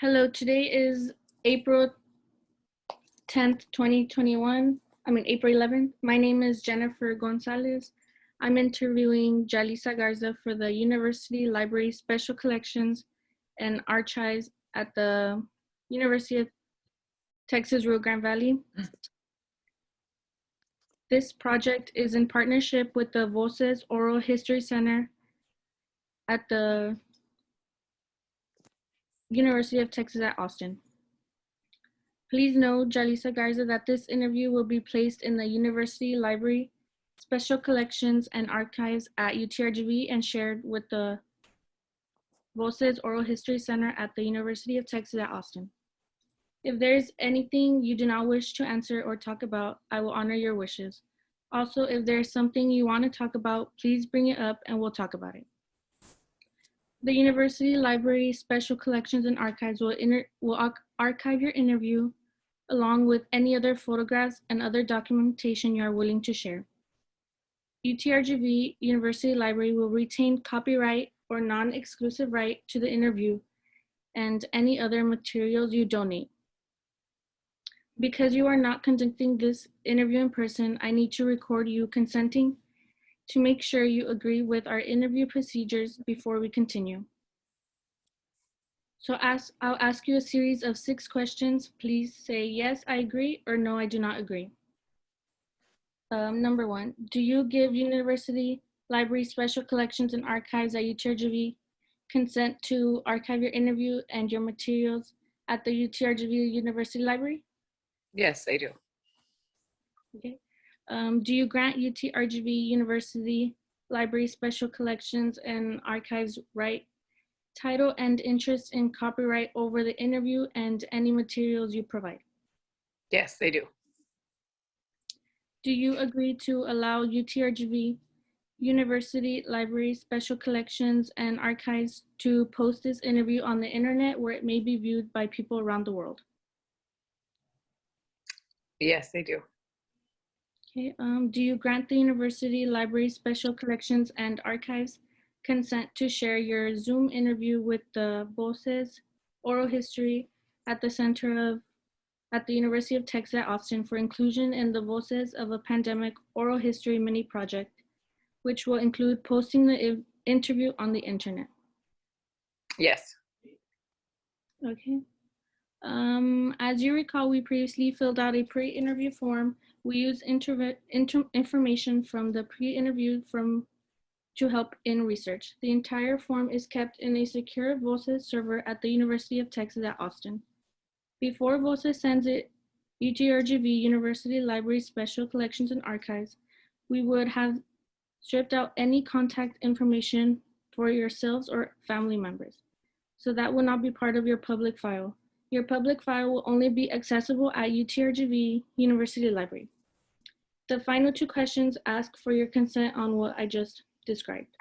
Hello, today is April 10th, 2021. April 11th. My name is Jennifer Gonzalez. I'm interviewing Jalyssa Garza for the University Library Special Collections and Archives at the University of Texas Rio Grande Valley. This project is in partnership with the Voces Oral History Center at the University of Texas at Austin. Please know, Jalyssa Garza, that this interview will be placed in the University Library Special Collections and Archives at UTRGV and shared with the Voces Oral History Center at the University of Texas at Austin. If there's anything you do not wish to answer or talk about, I will honor your wishes. Also, if there's something you want to talk about, please bring it up and we'll talk about it. The University Library Special Collections and Archives will archive your interview along with any other photographs and other documentation you are willing to share. UTRGV University Library will retain copyright or non-exclusive right to the interview and any other materials you donate. Because you are not conducting this interview in person, I need to record you consenting to make sure you agree with our interview procedures before we continue. So I'll ask you a series of 6 questions. Please say yes, I agree, or no, I do not agree. Number 1, do you give University Library Special Collections and Archives at UTRGV consent to archive your interview and your materials at the UTRGV University Library? Yes, I do. Okay. Do you grant UTRGV University Library Special Collections and Archives right, title, and interest in copyright over the interview and any materials you provide? Yes, I do. Do you agree to allow UTRGV University Library Special Collections and Archives to post this interview on the internet where it may be viewed by people around the world? Yes, I do. Okay. Do you grant the University Library Special Collections and Archives consent to share your Zoom interview with the Voces Oral History at the University of Texas at Austin for inclusion in the Voces of a Pandemic Oral History mini project, which will include posting the interview on the internet? Yes. Okay. As you recall, we previously filled out a pre-interview form. We use information from the pre-interview to help in research. The entire form is kept in a secure Voces server at the University of Texas at Austin. Before Voces sends it UTRGV University Library Special Collections and Archives, we would have stripped out any contact information for yourselves or family members. So that will not be part of your public file. Your public file will only be accessible at UTRGV University Library. The final 2 questions ask for your consent on what I just described.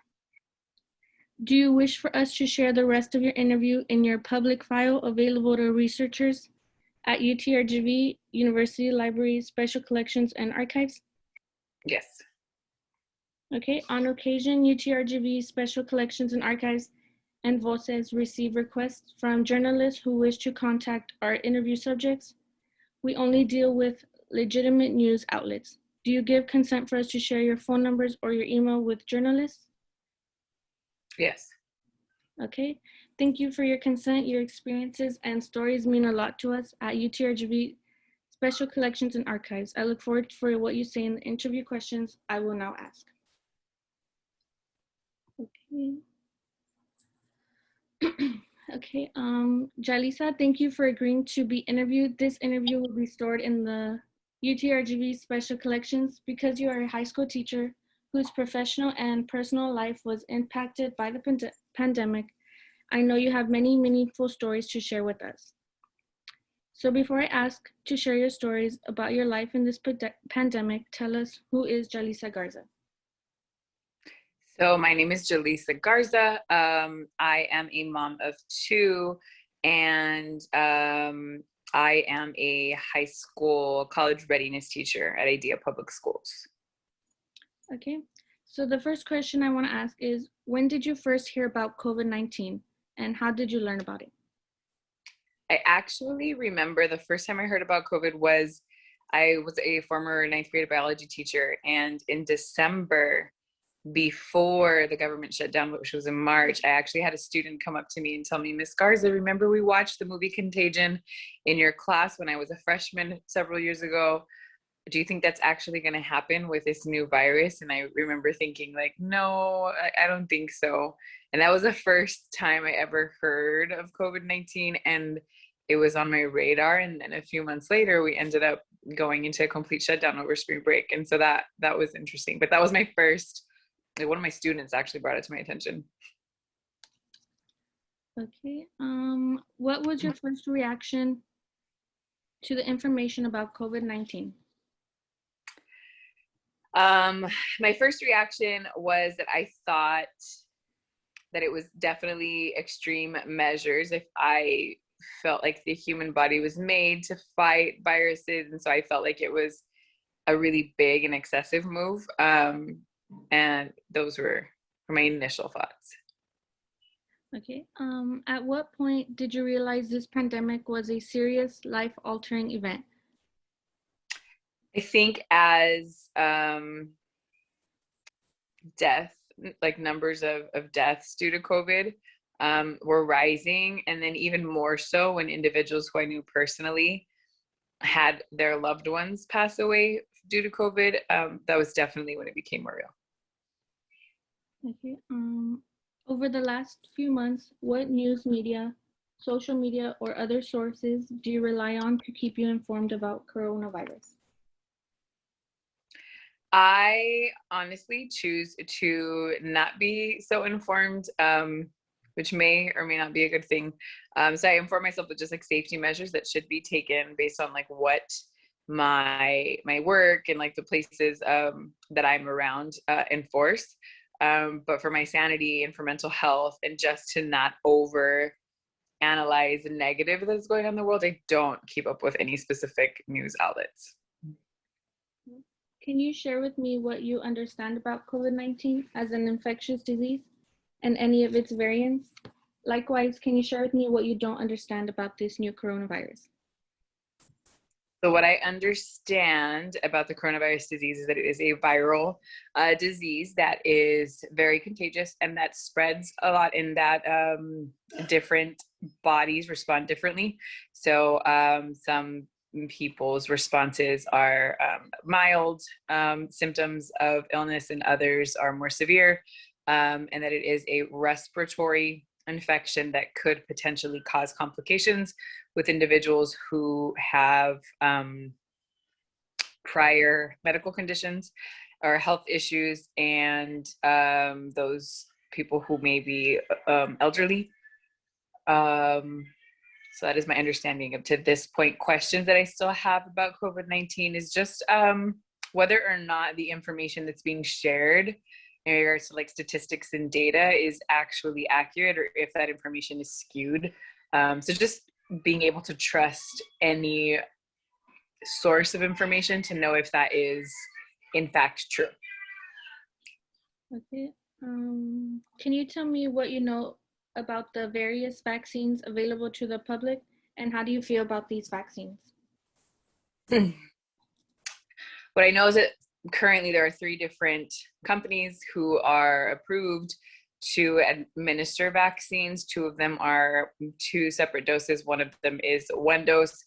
Do you wish for us to share the rest of your interview in your public file available to researchers at UTRGV University Library Special Collections and Archives? Yes. Okay, on occasion, UTRGV Special Collections and Archives and Voces receive requests from journalists who wish to contact our interview subjects. We only deal with legitimate news outlets. Do you give consent for us to share your phone numbers or your email with journalists? Yes. Okay, thank you for your consent. Your experiences and stories mean a lot to us at UTRGV Special Collections and Archives. I look forward for what you say in the interview questions I will now ask. Okay. Okay, Jalyssa, thank you for agreeing to be interviewed. This interview will be stored in the UTRGV Special Collections. Because you are a high school teacher whose professional and personal life was impacted by the pandemic, I know you have many meaningful stories to share with us. So before I ask to share your stories about your life in this pandemic, tell us, who is Jalyssa Garza? So my name is Jalyssa Garza. I am a mom of 2, and I am a high school college readiness teacher at Idea Public Schools. Okay, so the first question I want to ask is, when did you first hear about COVID-19 and how did you learn about it? I actually remember the first time I heard about COVID was I was a former ninth grade biology teacher, and in December, before the government shut down, which was in March, I actually had a student come up to me and tell me, Miss Garza, remember we watched the movie Contagion in your class when I was a freshman several years ago? Do you think that's actually going to happen with this new virus? And I remember thinking like, no, I don't think so. And that was the first time I ever heard of COVID-19, and it was on my radar. And then a few months later, we ended up going into a complete shutdown over spring break. And so that was interesting. But that was my first, like, one of my students actually brought it to my attention. Okay. What was your first reaction to the information about COVID-19? My first reaction was that I thought that it was definitely extreme measures. If I felt like the human body was made to fight viruses, and so I felt like it was a really big and excessive move. And those were my initial thoughts. Okay. At what point did you realize this pandemic was a serious life-altering event? I think as death, like numbers of deaths due to COVID were rising, and then even more so when individuals who I knew personally had their loved ones pass away due to COVID, that was definitely when it became more real. Okay. Over the last few months, what news media, social media, or other sources do you rely on to keep you informed about coronavirus? I honestly choose to not be so informed, which may or may not be a good thing. So I inform myself with just like safety measures that should be taken based on like what my work and like the places that I'm around enforce. But for my sanity and for mental health, and just to not over analyze the negative that's going on in the world, I don't keep up with any specific news outlets. Can you share with me what you understand about COVID-19 as an infectious disease and any of its variants? Likewise, can you share with me what you don't understand about this new coronavirus? So what I understand about the coronavirus disease is that it is a viral disease that is very contagious and that spreads a lot, in that different bodies respond differently. So some people's responses are mild symptoms of illness, and others are more severe, and that it is a respiratory infection that could potentially cause complications with individuals who have prior medical conditions or health issues, and those people who may be elderly. So that is my understanding up to this point. Questions that I still have about COVID-19 is just whether or not the information that's being shared in regards to like statistics and data is actually accurate, or if that information is skewed. So just being able to trust any source of information to know if that is in fact true. Okay. Can you tell me what you know about the various vaccines available to the public, and how do you feel about these vaccines? What I know is that currently there are 3 different companies who are approved to administer vaccines. 2 of them are 2 separate doses. One of them is 1 dose.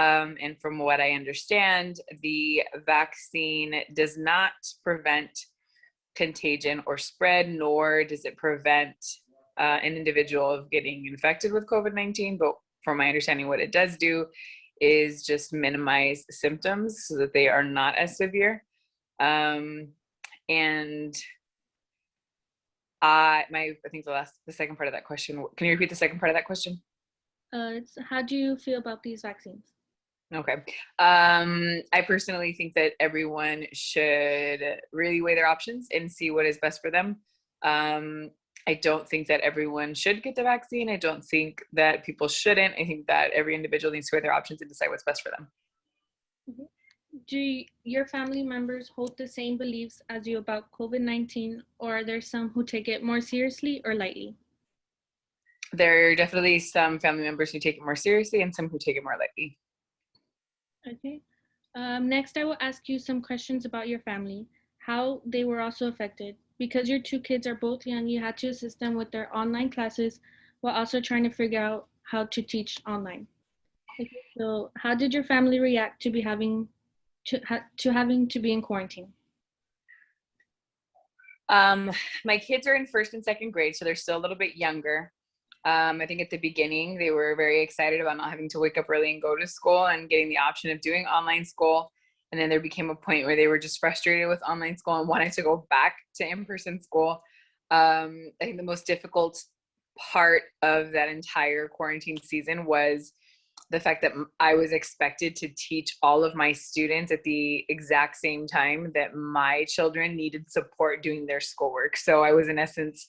And from what I understand, the vaccine does not prevent contagion or spread, nor does it prevent an individual of getting infected with COVID-19. But from my understanding, what it does do is just minimize symptoms so that they are not as severe. And I think the second part of that question, can you repeat the second part of that question? It's how do you feel about these vaccines? Okay. I personally think that everyone should really weigh their options and see what is best for them. I don't think that everyone should get the vaccine. I don't think that people shouldn't. I think that every individual needs to weigh their options and decide what's best for them. Do your family members hold the same beliefs as you about COVID-19, or are there some who take it more seriously or lightly? There are definitely some family members who take it more seriously and some who take it more lightly. Okay. Next, I will ask you some questions about your family, how they were also affected. Because your two kids are both young, you had to assist them with their online classes while also trying to figure out how to teach online. Okay, so how did your family react to having to be in quarantine? My kids are in first and second grade, so they're still a little bit younger. I think at the beginning they were very excited about not having to wake up early and go to school and getting the option of doing online school. And then there became a point where they were just frustrated with online school and wanted to go back to in-person school. I think the most difficult part of that entire quarantine season was the fact that I was expected to teach all of my students at the exact same time that my children needed support doing their schoolwork. So I was, in essence,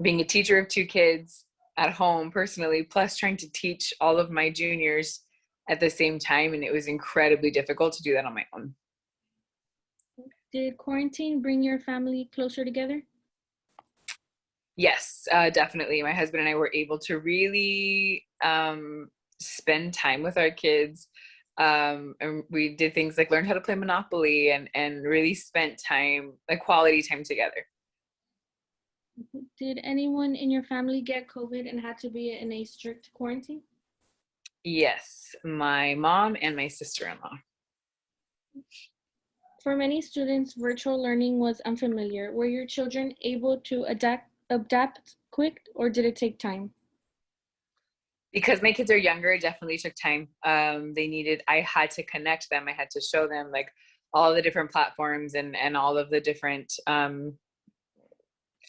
being a teacher of two kids at home personally, plus trying to teach all of my juniors at the same time. And it was incredibly difficult to do that on my own. Did quarantine bring your family closer together? Yes, definitely. My husband and I were able to really spend time with our kids. And we did things like learn how to play Monopoly and really spent time, like quality time together. Did anyone in your family get COVID and had to be in a strict quarantine? Yes, my mom and my sister-in-law. For many students, virtual learning was unfamiliar. Were your children able to adapt quick, or did it take time? Because my kids are younger, it definitely took time. I had to connect them. I had to show them like all the different platforms and all of the different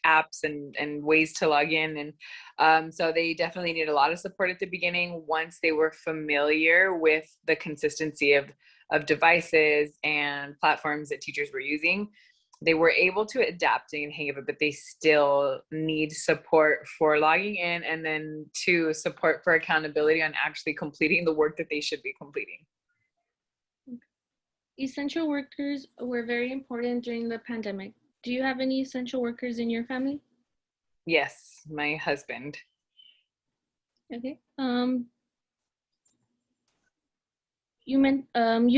apps and ways to log in. And so they definitely needed a lot of support at the beginning. Once they were familiar with the consistency of devices and platforms that teachers were using, they were able to adapt and hang of it, but they still need support for logging in, and then to support for accountability on actually completing the work that they should be completing. Essential workers were very important during the pandemic. Do you have any essential workers in your family? Yes, my husband. Okay. You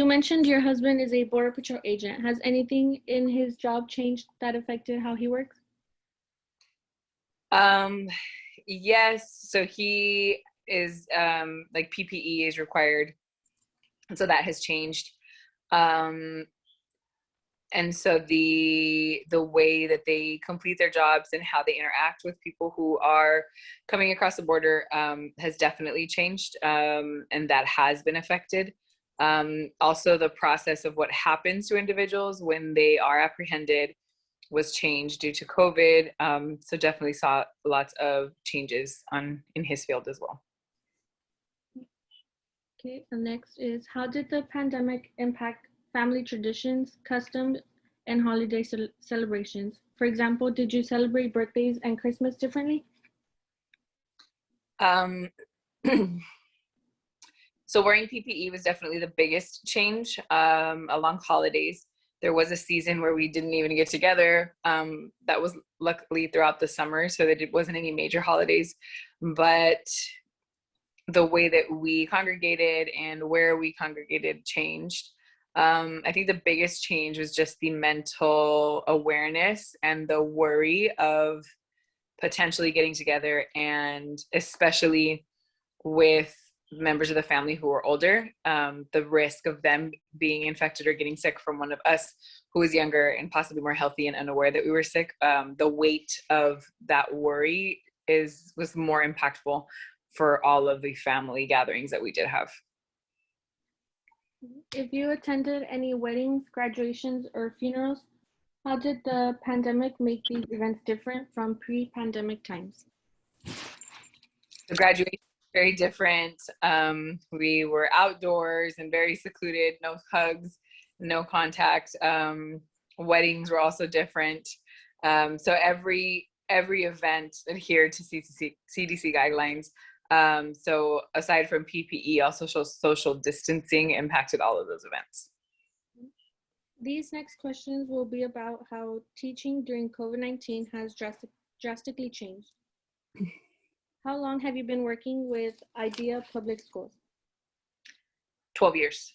mentioned your husband is a border patrol agent. Has anything in his job changed that affected how he works? Um, yes, so he is like PPE is required, and so that has changed. Um, and so the way that they complete their jobs and how they interact with people who are coming across the border has definitely changed, and that has been affected. Also, the process of what happens to individuals when they are apprehended was changed due to COVID. So definitely saw lots of changes in his field as well. Okay, and next is how did the pandemic impact family traditions, customs, and holiday celebrations? For example, did you celebrate birthdays and Christmas differently? Um, so wearing PPE was definitely the biggest change along holidays. There was a season where we didn't even get together. That was luckily throughout the summer, so that it wasn't any major holidays. But the way that we congregated and where we congregated changed. I think the biggest change was just the mental awareness and the worry of potentially getting together, and especially with members of the family who were older, the risk of them being infected or getting sick from one of us who was younger and possibly more healthy and unaware that we were sick. The weight of that worry was more impactful for all of the family gatherings that we did have. If you attended any weddings, graduations, or funerals, how did the pandemic make these events different from pre-pandemic times? The graduation was very different. We were outdoors and very secluded, no hugs, no contact. Weddings were also different. So every event adhered to CDC guidelines. So aside from PPE, also social distancing impacted all of those events. These next questions will be about how teaching during COVID-19 has drastically changed. How long have you been working with IDEA Public Schools? 12 years.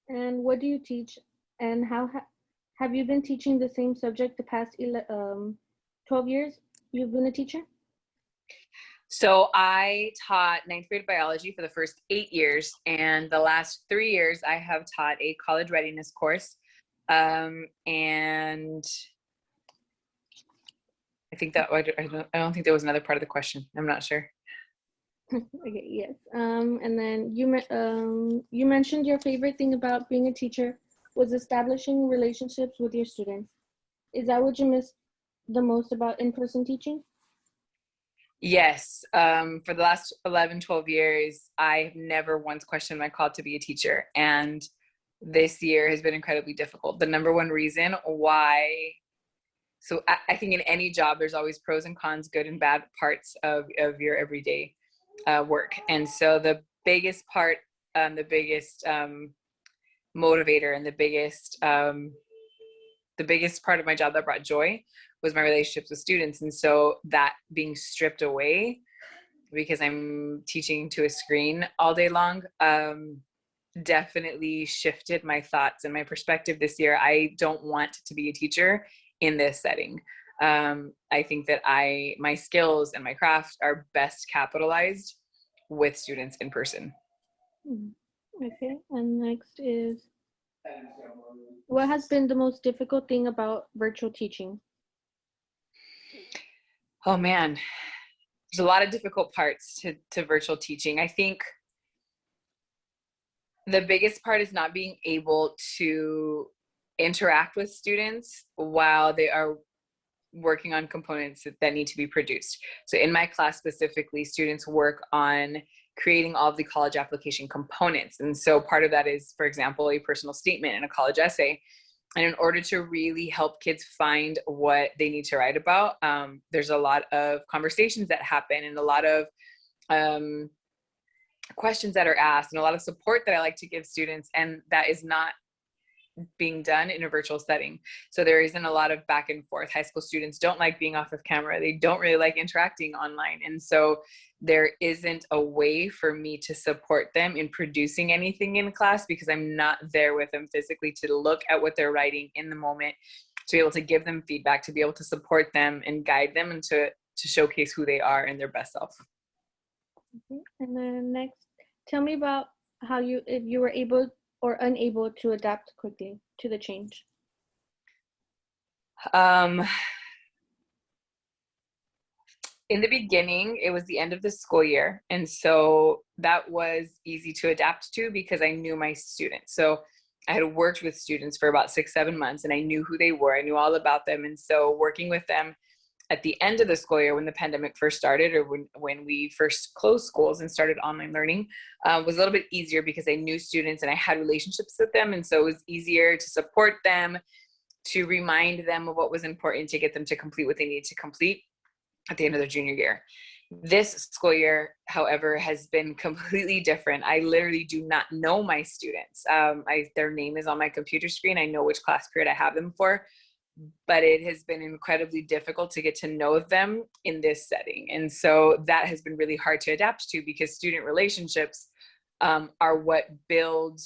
And what do you teach? And have you been teaching the same subject the past 12 years you've been a teacher? So I taught ninth grade biology for the first 8 years, and the last 3 years I have taught a college readiness course. And I think that I don't think there was another part of the question. I'm not sure. Okay, yes. And then you mentioned your favorite thing about being a teacher was establishing relationships with your students. Is that what you miss the most about in-person teaching? Yes. For the last 11, 12 years, I've never once questioned my call to be a teacher. And this year has been incredibly difficult. The number one reason why, so I think in any job, there's always pros and cons, good and bad parts of your everyday work. And so the biggest part, the biggest motivator and the biggest part of my job that brought joy was my relationships with students. And so that being stripped away because I'm teaching to a screen all day long, definitely shifted my thoughts and my perspective this year. I don't want to be a teacher in this setting. I think that my skills and my craft are best capitalized with students in person. Okay, and next is, what has been the most difficult thing about virtual teaching? Oh man, there's a lot of difficult parts to virtual teaching. I think the biggest part is not being able to interact with students while they are working on components that need to be produced. So in my class specifically, students work on creating all of the college application components. And so part of that is, for example, a personal statement and a college essay. And in order to really help kids find what they need to write about, there's a lot of conversations that happen and a lot of questions that are asked and a lot of support that I like to give students. And that is not being done in a virtual setting. So there isn't a lot of back and forth. High school students don't like being off of camera. They don't really like interacting online. And so there isn't a way for me to support them in producing anything in class because I'm not there with them physically to look at what they're writing in the moment, to be able to give them feedback, to be able to support them and guide them and to showcase who they are and their best self. Okay. And then next, tell me about how if you were able or unable to adapt quickly to the change. In the beginning, it was the end of the school year. And so that was easy to adapt to because I knew my students. So I had worked with students for about 6-7 months and I knew who they were. I knew all about them. And so working with them at the end of the school year when the pandemic first started or when we first closed schools and started online learning was a little bit easier because I knew students and I had relationships with them. And so it was easier to support them, to remind them of what was important, to get them to complete what they need to complete at the end of their junior year. This school year, however, has been completely different. I literally do not know my students. Their name is on my computer screen. I know which class period I have them for, but it has been incredibly difficult to get to know them in this setting. And so that has been really hard to adapt to because student relationships are what build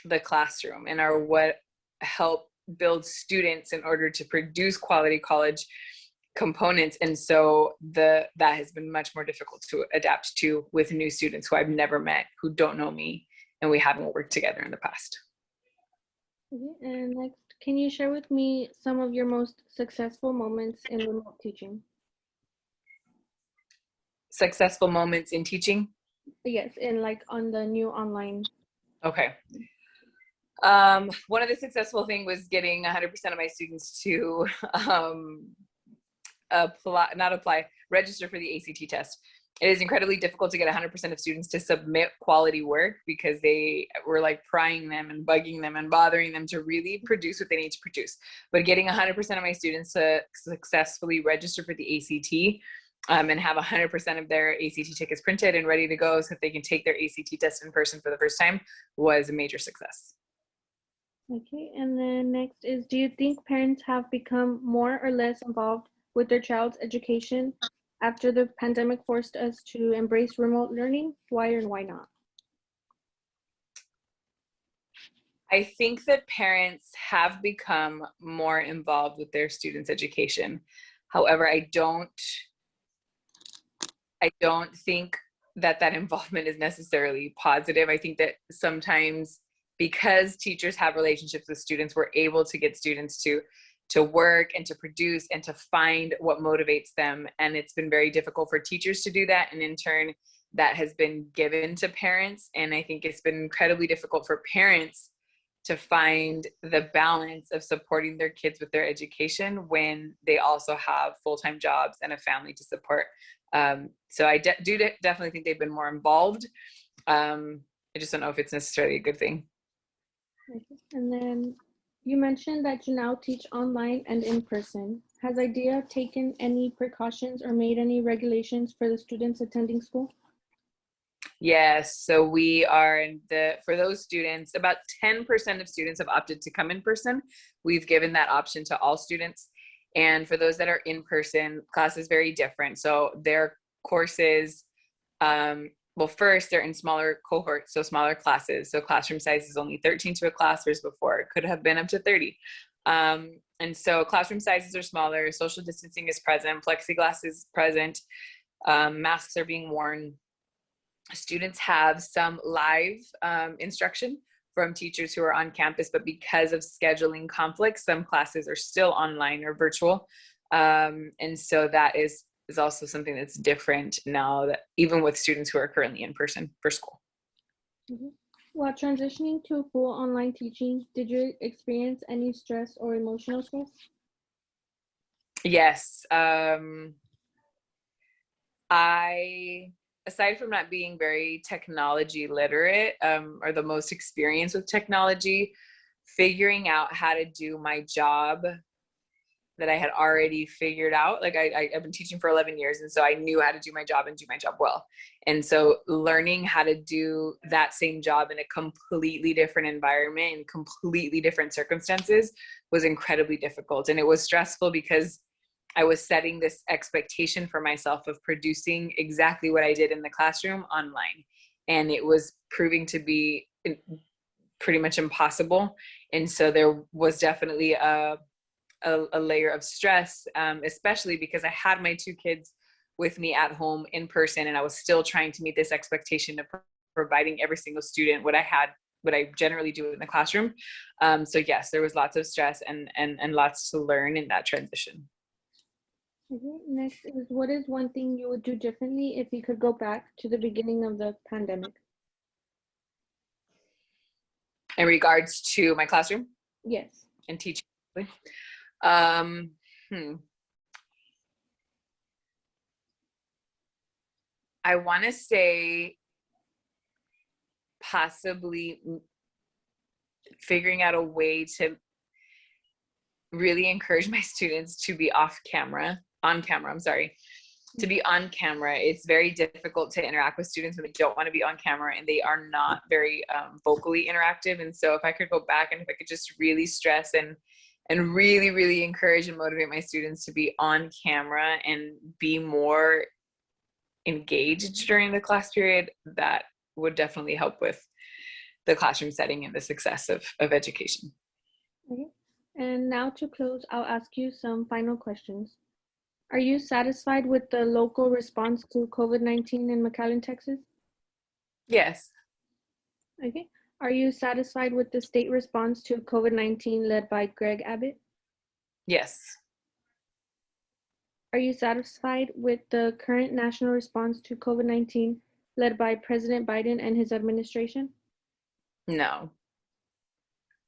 the classroom and are what help build students in order to produce quality college components. And so that has been much more difficult to adapt to with new students who I've never met, who don't know me, and we haven't worked together in the past. Okay, and next, can you share with me some of your most successful moments in remote teaching? Successful moments in teaching? Yes, and like on the new online. Okay. One of the successful things was getting 100% of my students to register for the ACT test. It is incredibly difficult to get 100% of students to submit quality work because they were like prying them and bugging them and bothering them to really produce what they need to produce. But getting 100% of my students to successfully register for the ACT and have 100% of their ACT tickets printed and ready to go so that they can take their ACT test in person for the first time was a major success. Okay, and then next is, do you think parents have become more or less involved with their child's education after the pandemic forced us to embrace remote learning? Why and why not? I think that parents have become more involved with their students' education. However, I don't think that involvement is necessarily positive. I think that sometimes because teachers have relationships with students, we're able to get students to work and to produce and to find what motivates them. And it's been very difficult for teachers to do that. And in turn, that has been given to parents. And I think it's been incredibly difficult for parents to find the balance of supporting their kids with their education when they also have full-time jobs and a family to support. So I definitely think they've been more involved. I just don't know if it's necessarily a good thing. And then you mentioned that you now teach online and in person. Has IDEA taken any precautions or made any regulations for the students attending school? Yes, so for those students, about 10% of students have opted to come in person. We've given that option to all students. And for those that are in person, class is very different. So their courses, well, first they're in smaller cohorts, so smaller classes. So classroom size is only 13 to a class, whereas before it could have been up to 30. And so classroom sizes are smaller, social distancing is present, plexiglass is present, masks are being worn. Students have some live instruction from teachers who are on campus, but because of scheduling conflicts, some classes are still online or virtual. And so that is also something that's different now, that even with students who are currently in person for school. Mm-hmm. While transitioning to full online teaching, did you experience any stress or emotional stress? Yes. Aside from not being very technology literate, or the most experienced with technology, figuring out how to do my job that I had already figured out. Like I've been teaching for 11 years. And so I knew how to do my job and do my job well. And so learning how to do that same job in a completely different environment and completely different circumstances was incredibly difficult. And it was stressful because I was setting this expectation for myself of producing exactly what I did in the classroom online. And it was proving to be pretty much impossible. And so there was definitely a layer of stress, especially because I had my two kids with me at home in person, and I was still trying to meet this expectation of providing every single student what I generally do in the classroom. So yes, there was lots of stress and lots to learn in that transition. Okay. Next is, what is one thing you would do differently if you could go back to the beginning of the pandemic? In regards to my classroom? Yes. And teaching? I want to say possibly figuring out a way to really encourage my students to be on camera. To be on camera. It's very difficult to interact with students when they don't want to be on camera and they are not very vocally interactive. And so if I could go back and if I could just really stress and really, really encourage and motivate my students to be on camera and be more engaged during the class period, that would definitely help with the classroom setting and the success of education. Okay. And now to close, I'll ask you some final questions. Are you satisfied with the local response to COVID-19 in McAllen, Texas? Yes. Okay. Are you satisfied with the state response to COVID-19 led by Greg Abbott? Yes. Are you satisfied with the current national response to COVID-19 led by President Biden and his administration? No.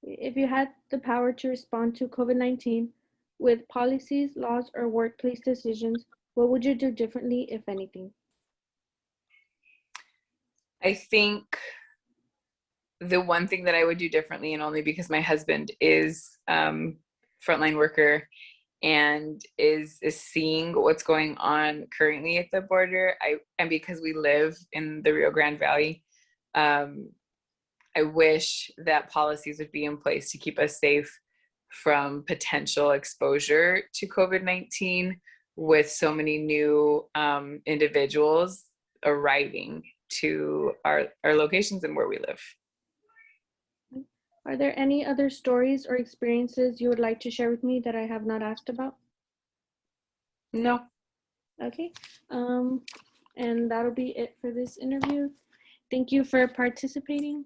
If you had the power to respond to COVID-19 with policies, laws, or workplace decisions, what would you do differently, if anything? I think the one thing that I would do differently, and only because my husband is frontline worker and is seeing what's going on currently at the border, and because we live in the Rio Grande Valley, I wish that policies would be in place to keep us safe from potential exposure to COVID-19 with so many new individuals arriving to our locations and where we live. Are there any other stories or experiences you would like to share with me that I have not asked about? No. Okay, and that'll be it for this interview. Thank you for participating.